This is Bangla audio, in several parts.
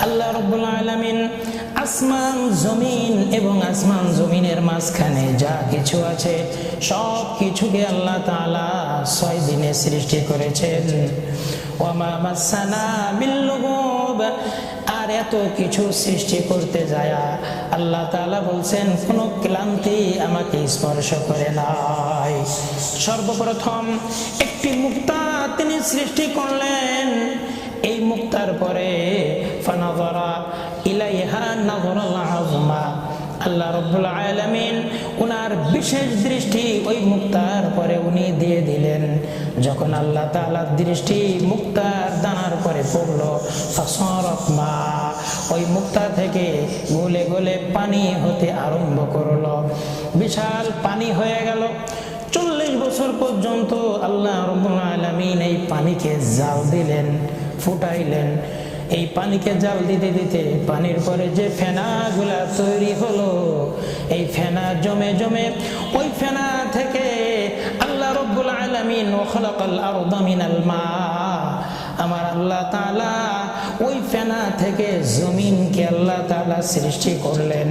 আল্লাহ রাব্বুল আলামিন আসমান জমিন এবং আসমান জমিনের মাঝখানে যা কিছু আছে সব কিছুকে আল্লাহ তাআলা 6 দিনে সৃষ্টি করেছেন। ওয়ামা মাসানা বিল্লুগুব, আর এত কিছু সৃষ্টি করতে যায় আল্লাহ তাআলা বলছেন কোনো ক্লান্তি আমাকে স্পর্শ করে নাই। সর্বপ্রথম একটি মুক্তা তিনি সৃষ্টি করলেন। এই মুক্তার পরে ফানাযারা ইলাইহা নাযরাল আযমা, আল্লাহ রাব্বুল আলামিন উনার বিশেষ দৃষ্টি ওই মুক্তার পরে উনি দিয়ে দিলেন। যখন আল্লাহ তাআলার দৃষ্টি মুক্তার দানার পরে পড়লো, ফাসারাত মা, ওই মুক্তা থেকে গলে গলে পানি হতে আরম্ভ করলো, বিশাল পানি হয়ে গেল। 40 বছর পর্যন্ত আল্লাহ রাব্বুল আলামিন এই পানিকে জাল দিলেন, ফুটাইলেন। এই পানিকে জাল দিতে দিতে পানির পরে যে ফেনাগুলা তৈরি হলো, এই ফেনা জমে জমে ওই ফেনা থেকে আল্লাহ রাব্বুল আলামিন ওয়া খালাকাল আরদা মিনাল মা, আমার আল্লাহ তাআলা ওই ফেনা থেকে জমিনকে আল্লাহ তাআলা সৃষ্টি করলেন।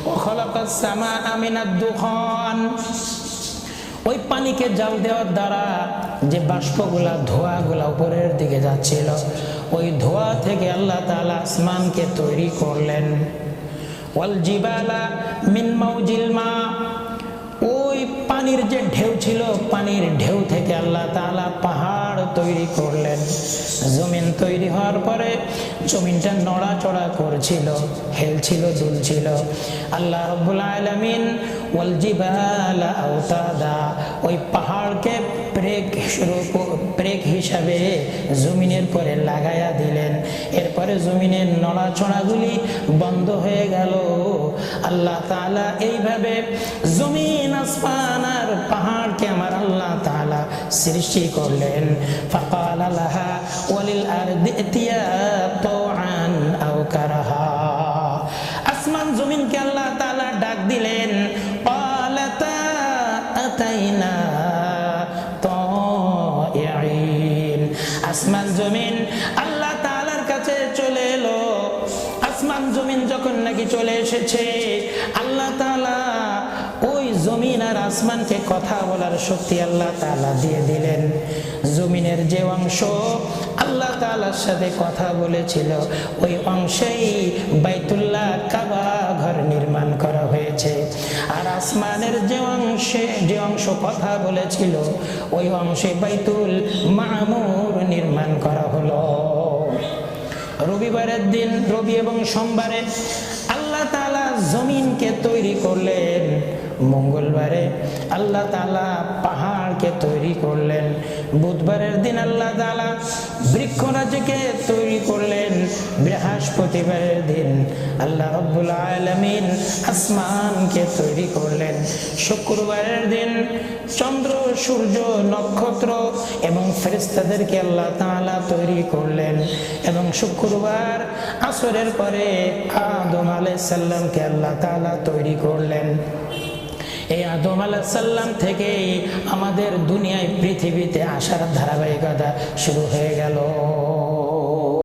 ওয়া খালাকাস সামাআ মিনাদ দুখান, ওই পানিকে জাল দেওয়ার দ্বারা যে বাষ্পগুলা ধোঁয়াগুলা উপরের দিকে যাচ্ছিল, ওই ধোঁয়া থেকে আল্লাহ তাআলা আসমানকে তৈরি করলেন। ওয়াল জিবালা মিন মাউজিল মা, ওই পানির যে ঢেউ ছিল, পানির ঢেউ থেকে আল্লাহ তাআলা পাহাড় তৈরি করলেন। জমিন তৈরি হওয়ার পরে জমিনটা নড়াচড়া করছিল, হেলছিল, দুলছিল। আল্লাহ রাব্বুল আলামিন ওয়াল জিবালা আওতাদা, ওই পাহাড়কে ব্রেক হিসাবে জমিনের পরে লাগাইয়া দিলেন। এরপরে জমিনের নড়াচড়াগুলি বন্ধ হয়ে গেল। আল্লাহ তাআলা এইভাবে জমিন, আসমান আর পাহাড়কে আমার আল্লাহ তাআলা সৃষ্টি করলেন। ফাকালা লাহা ওয়ালিল আরদি ইতিয়া তাওআন আও কারাহা, আসমান জমিনকে আল্লাহ তাআলা ডাক দিলেন, ক্বালাতা আতাইনা তাইঈন, আসমান জমিন আল্লাহ তাআলার কাছে চলে এলো। আসমান জমিন যখন নাকি চলে এসেছে, আল্লাহ তাআলা ওই জমিন আর আসমানকে কথা বলার শক্তি আল্লাহ তাআলা দিয়ে দিলেন। জমিনের যে অংশ আল্লাহ তাআলার সাথে কথা বলেছিল, ওই অংশেই বাইতুল্লাহ কাবা ঘর নির্মাণ করা হয়েছে। আর আসমানের যে অংশ কথা বলেছিল, ওই অংশে বাইতুল মামুর নির্মাণ করা হলো। রবিবারের দিন, রবি এবং সোমবারে আল্লাহ তাআলা জমিনকে তৈরি করলেন। মঙ্গলবারে আল্লাহ তাআলা পাহাড়কে তৈরি করলেন। বুধবারের দিন আল্লাহ তাআলা বৃক্ষরাজিকে তৈরি করলেন। বৃহস্পতিবারের দিন আল্লাহ রাব্বুল আলামিন আসমানকে তৈরি করলেন। শুক্রবারের দিন চন্দ্র, সূর্য, নক্ষত্র এবং ফেরেশতাদেরকে আল্লাহ তাআলা তৈরি করলেন। এবং শুক্রবার আসরের পরে আদম আলাইহিস সালামকে আল্লাহ তাআলা তৈরি করলেন। এই আদম আলাইহিস সালাম থেকে আমাদের দুনিয়ায়, পৃথিবীতে আসার ধারাবাহিকতা শুরু হয়ে গেল।